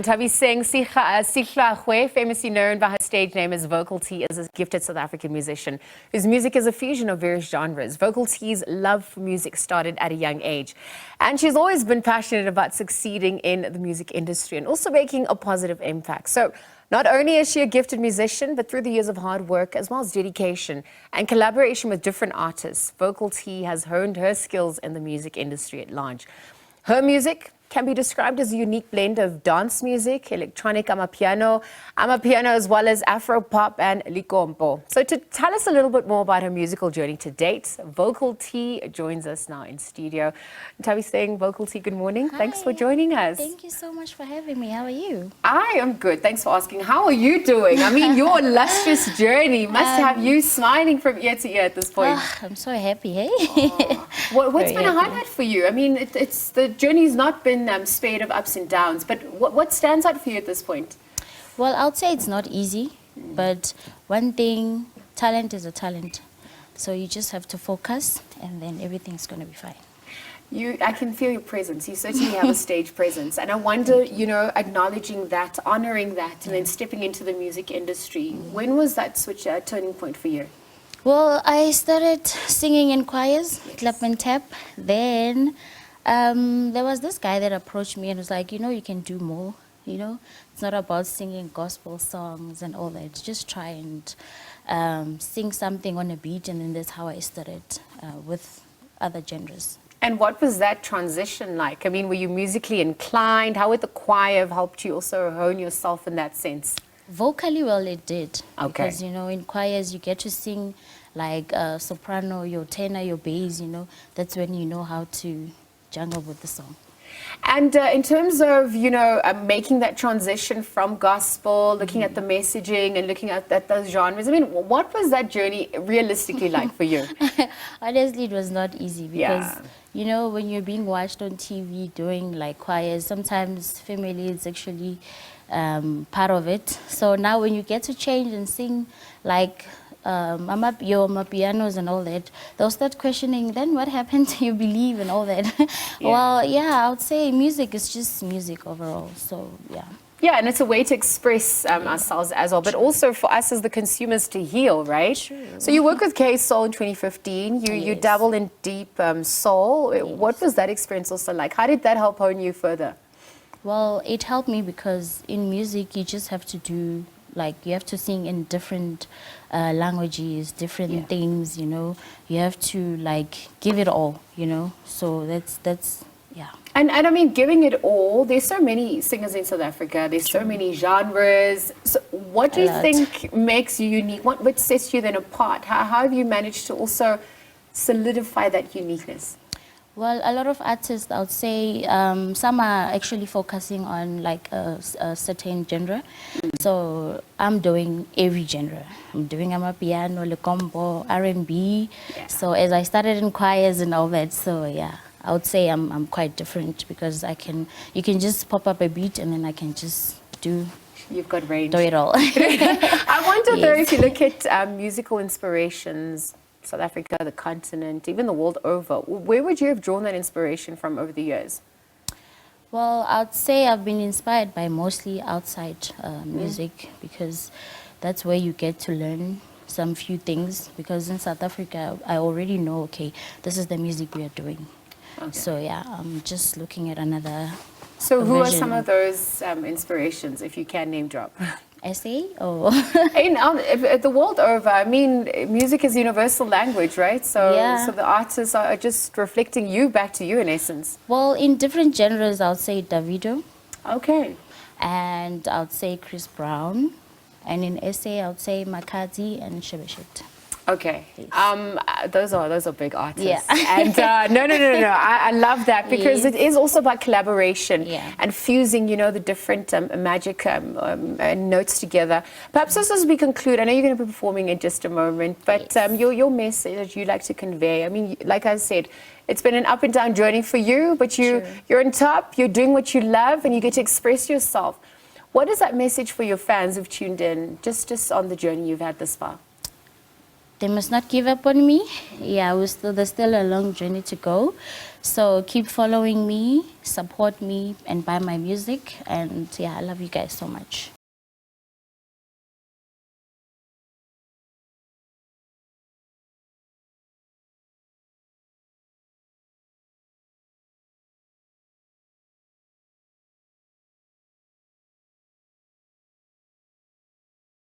Nthabiseng Sehlakgoe, famously known by her stage name as Vocaltee, is a gifted South African musician whose music is a fusion of various genres. Vocaltee's love for music started at a young age, and she's always been passionate about succeeding in the music industry and also making a positive impact. So not only is she a gifted musician, but through the years of hard work as well as dedication and collaboration with different artists, Vocaltee has honed her skills in the music industry at large. Her music can be described as a unique blend of dance music, electronic Amapiano as well as Afro Pop and Lekompo. So to tell us a little bit more about her musical journey to date, Vocaltee joins us now in studio. Nthabiseng, Vocaltee, good morning. Hi. Thanks for joining us. Thank you so much for having me. How are you? I am good. Thanks for asking. How are you doing? I mean, your illustrious journey must have you smiling from ear to ear at this point. I'm so happy, hey? What's been a highlight for you? I mean, it's the journey's not been spade of ups and downs, but what stands out for you at this point? Well, I would say it's not easy, but one thing, talent is a talent. So you just have to focus and then everything's going to be fine. I can feel your presence. You certainly have a stage presence. And I wonder, acknowledging that, honoring that, and then stepping into the music industry. When was that switch, turning point for you? Well, I started singing in choirs, clap and tap. Then there was this guy that approached me and was like, you can do more, It's not about singing gospel songs and all that. Just try and sing something on a beat, and then that's how I started with other genres. And what was that transition like? I mean, were you musically inclined? How would the choir have helped you also hone yourself in that sense? Vocally, well, it did. Okay. Because, in choirs, you get to sing like soprano, your tenor, your bass, That's when you know how to jungle with the song. And in terms of, making that transition from gospel, looking at the messaging and looking at those genres, I mean, what was that journey realistically like for you? Honestly, it was not easy because, when you're being watched on TV doing like choirs, sometimes family is actually part of it. So now when you get to change and sing like Amapianos and all that, they'll start questioning, then what happened to your belief and all that? Yeah. Well, yeah, I would say music is just music overall, so yeah. Yeah, and it's a way to express ourselves as well, but also for us as the consumers to heal, right? True. So you work with K-Soul in 2015, you Yes. dabble in deep soul. Yes. What was that experience also like? How did that help hone you further? Well, it helped me because in music you just have to do, you have to sing in different languages, different things, You have to give it all, So that's yeah. And I mean, giving it all, there's so many singers in South Africa, there's so many genres. So what do you think makes you unique? What sets you then apart? How have you managed to also solidify that uniqueness? Well, a lot of artists, I would say, some are actually focusing on a certain genre. So I'm doing every genre. I'm doing Amapiano, Lekompo, R&B. Yeah. So as I started in choirs and all that, so yeah, I would say I'm quite different because you can just pop up a beat and then I can just You've got range. do it all. I wonder though, if you look at musical inspirations, South Africa, the continent, even the world over, where would you have drawn that inspiration from over the years? Well, I'd say I've been inspired by mostly outside music because that's where you get to learn some few things. Because in South Africa, I already know, okay, this is the music we are doing. Okay. So yeah, I'm just looking at another So who version. are some of those inspirations, if you can name drop? SA? Oh. The world over, I mean, music is universal language, right? So, Yeah. so the artists are just reflecting you back to you in essence. Well, in different genres, I would say Davido. Okay. And I would say Chris Brown. And in SA, I would say Makati and Shebeshit. Okay. Those are big artists. Yeah. And no. I love that because it is also about collaboration and fusing, the different magic notes together. Perhaps just as we conclude, I know you're going to be performing in just a moment, but your message that you like to convey. I mean, like I said, it's been an up and down journey for you, but you're on top. You're doing what you love, and you get to express yourself. What is that message for your fans who've tuned in, just on the journey you've had this far? they must not give up on me. Yeah, there's still a long journey to go. So keep following me, support me, and buy my music. And yeah, I love you guys so much.